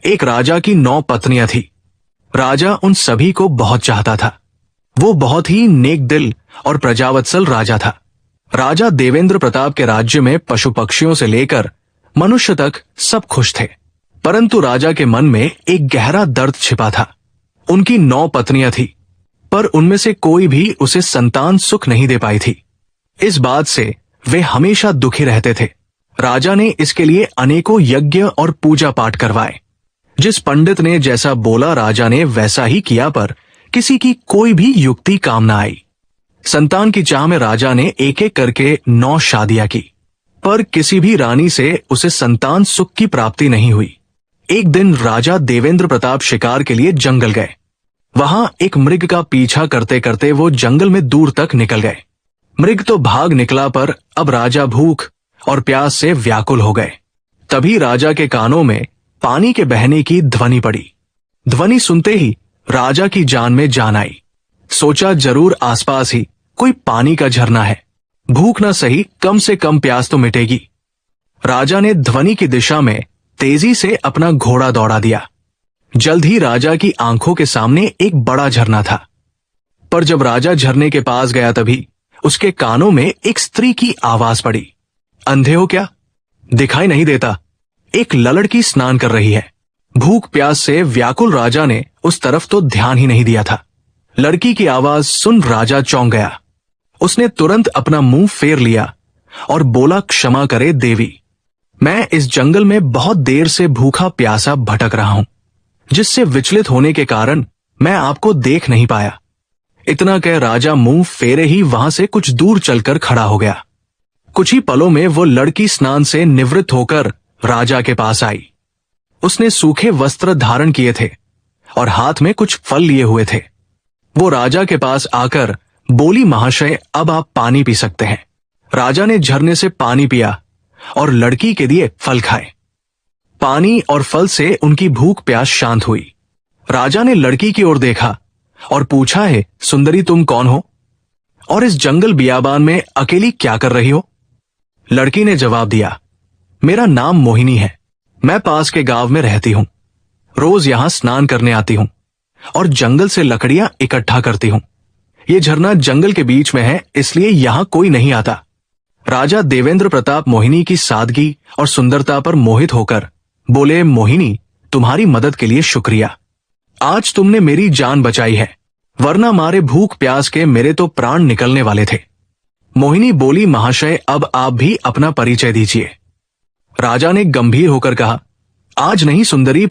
एक राजा की 9 पत्नियां थी। राजा उन सभी को बहुत चाहता था। वो बहुत ही नेक दिल और प्रजावत्सल राजा था। राजा देवेंद्र प्रताप के राज्य में पशु पक्षियों से लेकर मनुष्य तक सब खुश थे, परंतु राजा के मन में एक गहरा दर्द छिपा था। उनकी 9 पत्नियां थी, पर उनमें से कोई भी उसे संतान सुख नहीं दे पाई थी। इस बात से वे हमेशा दुखी रहते थे। राजा ने इसके लिए अनेकों यज्ञ और पूजा पाठ करवाए। जिस पंडित ने जैसा बोला राजा ने वैसा ही किया, पर किसी की कोई भी युक्ति काम न आई। संतान की चाह में राजा ने एक एक करके 9 शादियां की, पर किसी भी रानी से उसे संतान सुख की प्राप्ति नहीं हुई। एक दिन राजा देवेंद्र प्रताप शिकार के लिए जंगल गए। वहां एक मृग का पीछा करते करते वो जंगल में दूर तक निकल गए। मृग तो भाग निकला, पर अब राजा भूख और प्यास से व्याकुल हो गए। तभी राजा के कानों में पानी के बहने की ध्वनि पड़ी। ध्वनि सुनते ही राजा की जान में जान आई। सोचा जरूर आसपास ही कोई पानी का झरना है। भूख ना सही, कम से कम प्यास तो मिटेगी। राजा ने ध्वनि की दिशा में तेजी से अपना घोड़ा दौड़ा दिया। जल्द ही राजा की आंखों के सामने एक बड़ा झरना था। पर जब राजा झरने के पास गया, तभी उसके कानों में एक स्त्री की आवाज पड़ी। अंधे हो क्या? दिखाई नहीं देता? एक लड़की स्नान कर रही है। भूख प्यास से व्याकुल राजा ने उस तरफ तो ध्यान ही नहीं दिया था। लड़की की आवाज सुन राजा चौंक गया। उसने तुरंत अपना मुंह फेर लिया और बोला, क्षमा करे देवी, मैं इस जंगल में बहुत देर से भूखा प्यासा भटक रहा हूं, जिससे विचलित होने के कारण मैं आपको देख नहीं पाया। इतना कह राजा मुंह फेरे ही वहां से कुछ दूर चलकर खड़ा हो गया। कुछ ही पलों में वो लड़की स्नान से निवृत्त होकर राजा के पास आई। उसने सूखे वस्त्र धारण किए थे और हाथ में कुछ फल लिए हुए थे। वो राजा के पास आकर बोली, महाशय, अब आप पानी पी सकते हैं। राजा ने झरने से पानी पिया और लड़की के दिए फल खाए। पानी और फल से उनकी भूख प्यास शांत हुई। राजा ने लड़की की ओर देखा और पूछा, है सुंदरी, तुम कौन हो और इस जंगल बियाबान में अकेली क्या कर रही हो? लड़की ने जवाब दिया, मेरा नाम मोहिनी है। मैं पास के गांव में रहती हूं। रोज यहां स्नान करने आती हूं और जंगल से लकड़ियां इकट्ठा करती हूं। ये झरना जंगल के बीच में है, इसलिए यहां कोई नहीं आता। राजा देवेंद्र प्रताप मोहिनी की सादगी और सुंदरता पर मोहित होकर बोले, मोहिनी, तुम्हारी मदद के लिए शुक्रिया। आज तुमने मेरी जान बचाई है, वरना मारे भूख प्यास के मेरे तो प्राण निकलने वाले थे। मोहिनी बोली, महाशय, अब आप भी अपना परिचय दीजिए। राजा ने गंभीर होकर कहा, आज नहीं सुंदरी,